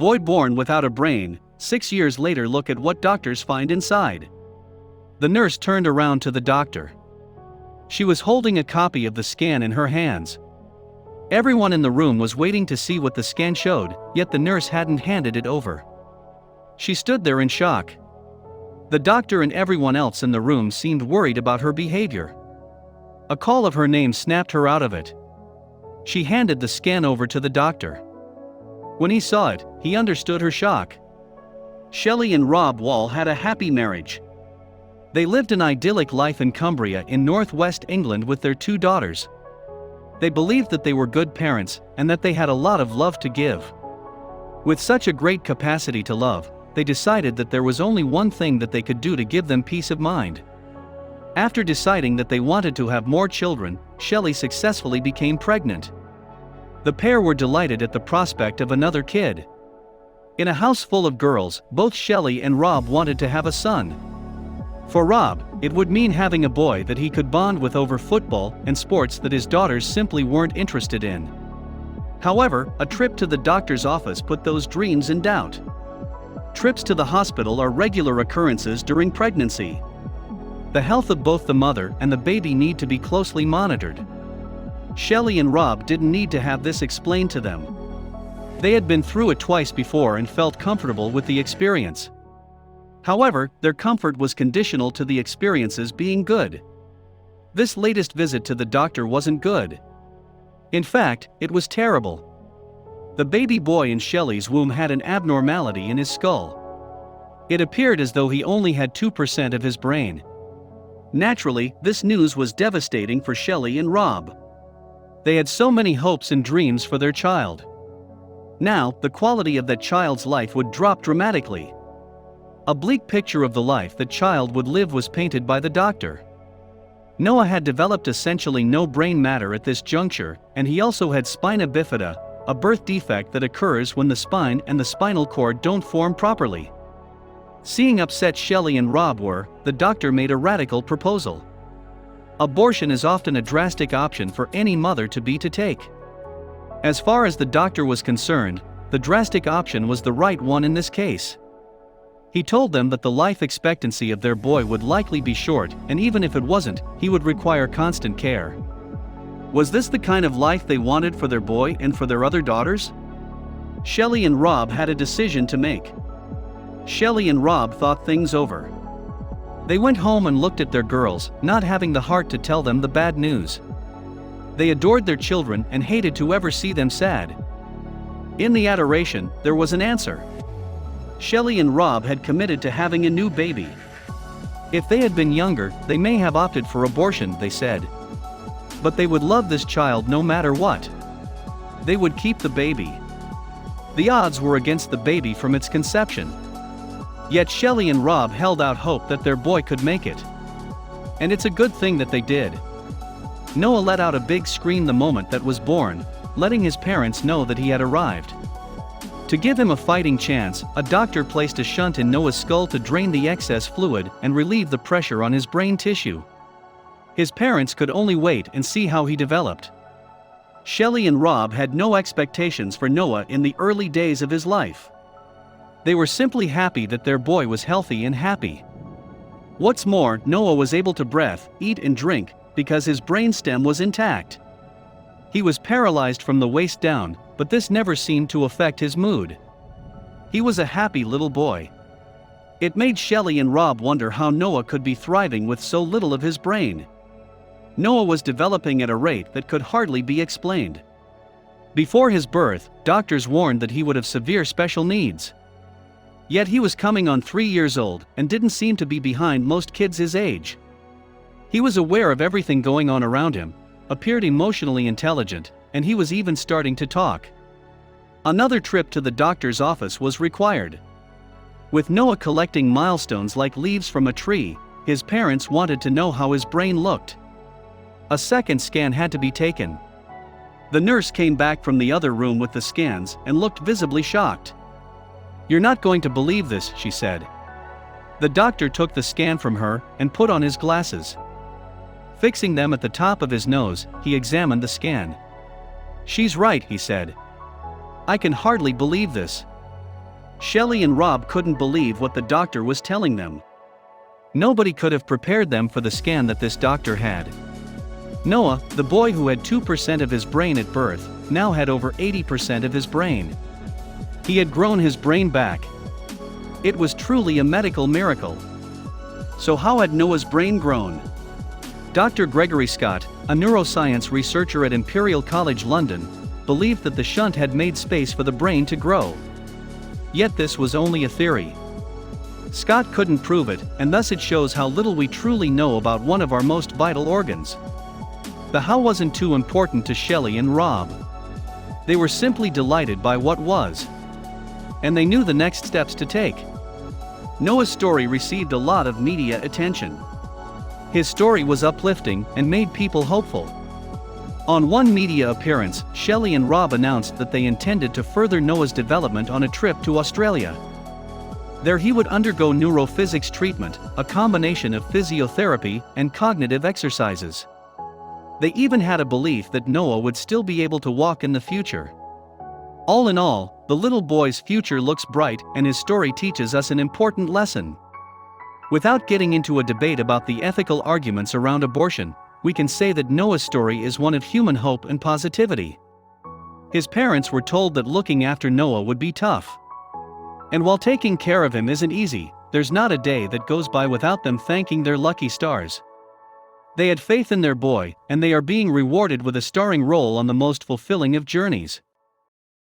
Boy born without a brain, 6 years later look at what doctors find inside. The nurse turned around to the doctor. She was holding a copy of the scan in her hands. Everyone in the room was waiting to see what the scan showed, yet the nurse hadn't handed it over. She stood there in shock. The doctor and everyone else in the room seemed worried about her behavior. A call of her name snapped her out of it. She handed the scan over to the doctor. When he saw it, he understood her shock. Shelley and Rob Wall had a happy marriage. They lived an idyllic life in Cumbria in northwest England with their 2 daughters. They believed that they were good parents and that they had a lot of love to give. With such a great capacity to love, they decided that there was only one thing that they could do to give them peace of mind. After deciding that they wanted to have more children, Shelley successfully became pregnant. The pair were delighted at the prospect of another kid. In a house full of girls, both Shelley and Rob wanted to have a son. For Rob, it would mean having a boy that he could bond with over football and sports that his daughters simply weren't interested in. However, a trip to the doctor's office put those dreams in doubt. Trips to the hospital are regular occurrences during pregnancy. The health of both the mother and the baby need to be closely monitored. Shelley and Rob didn't need to have this explained to them. They had been through it twice before and felt comfortable with the experience. However, their comfort was conditional to the experiences being good. This latest visit to the doctor wasn't good. In fact, it was terrible. The baby boy in Shelley's womb had an abnormality in his skull. It appeared as though he only had 2% of his brain. Naturally, this news was devastating for Shelley and Rob. They had so many hopes and dreams for their child. Now, the quality of that child's life would drop dramatically. A bleak picture of the life that child would live was painted by the doctor. Noah had developed essentially no brain matter at this juncture, and he also had spina bifida, a birth defect that occurs when the spine and the spinal cord don't form properly. Seeing upset Shelley and Rob were, the doctor made a radical proposal. Abortion is often a drastic option for any mother to take. As far as the doctor was concerned, the drastic option was the right one in this case. He told them that the life expectancy of their boy would likely be short, and even if it wasn't, he would require constant care. Was this the kind of life they wanted for their boy and for their other daughters? Shelley and Rob had a decision to make. Shelley and Rob thought things over. They went home and looked at their girls, not having the heart to tell them the bad news. They adored their children and hated to ever see them sad. In the adoration, there was an answer. Shelley and Rob had committed to having a new baby. If they had been younger, they may have opted for abortion, they said. But they would love this child no matter what. They would keep the baby. The odds were against the baby from its conception. Yet Shelley and Rob held out hope that their boy could make it. And it's a good thing that they did. Noah let out a big scream the moment that was born, letting his parents know that he had arrived. To give him a fighting chance, a doctor placed a shunt in Noah's skull to drain the excess fluid and relieve the pressure on his brain tissue. His parents could only wait and see how he developed. Shelley and Rob had no expectations for Noah in the early days of his life. They were simply happy that their boy was healthy and happy. What's more, Noah was able to breathe, eat and drink, because his brainstem was intact. He was paralyzed from the waist down, but this never seemed to affect his mood. He was a happy little boy. It made Shelley and Rob wonder how Noah could be thriving with so little of his brain. Noah was developing at a rate that could hardly be explained. Before his birth, doctors warned that he would have severe special needs. Yet he was coming on 3 years old and didn't seem to be behind most kids his age. He was aware of everything going on around him, appeared emotionally intelligent, and he was even starting to talk. Another trip to the doctor's office was required. With Noah collecting milestones like leaves from a tree, his parents wanted to know how his brain looked. A second scan had to be taken. The nurse came back from the other room with the scans and looked visibly shocked. "You're not going to believe this," she said. The doctor took the scan from her and put on his glasses. Fixing them at the top of his nose, he examined the scan. "She's right," he said. "I can hardly believe this. Shelley and Rob couldn't believe what the doctor was telling them. Nobody could have prepared them for the scan that this doctor had. Noah, the boy who had 2% of his brain at birth, now had over 80% of his brain. He had grown his brain back. It was truly a medical miracle. So how had Noah's brain grown? Dr. Gregory Scott, a neuroscience researcher at Imperial College London, believed that the shunt had made space for the brain to grow. Yet this was only a theory. Scott couldn't prove it, and thus it shows how little we truly know about one of our most vital organs. The how wasn't too important to Shelley and Rob. They were simply delighted by what was. And they knew the next steps to take. Noah's story received a lot of media attention. His story was uplifting and made people hopeful. On one media appearance, Shelley and Rob announced that they intended to further Noah's development on a trip to Australia. There he would undergo neurophysics treatment, a combination of physiotherapy and cognitive exercises. They even had a belief that Noah would still be able to walk in the future. All in all, the little boy's future looks bright, and his story teaches us an important lesson. Without getting into a debate about the ethical arguments around abortion, we can say that Noah's story is one of human hope and positivity. His parents were told that looking after Noah would be tough. And while taking care of him isn't easy, there's not a day that goes by without them thanking their lucky stars. They had faith in their boy, and they are being rewarded with a starring role on the most fulfilling of journeys.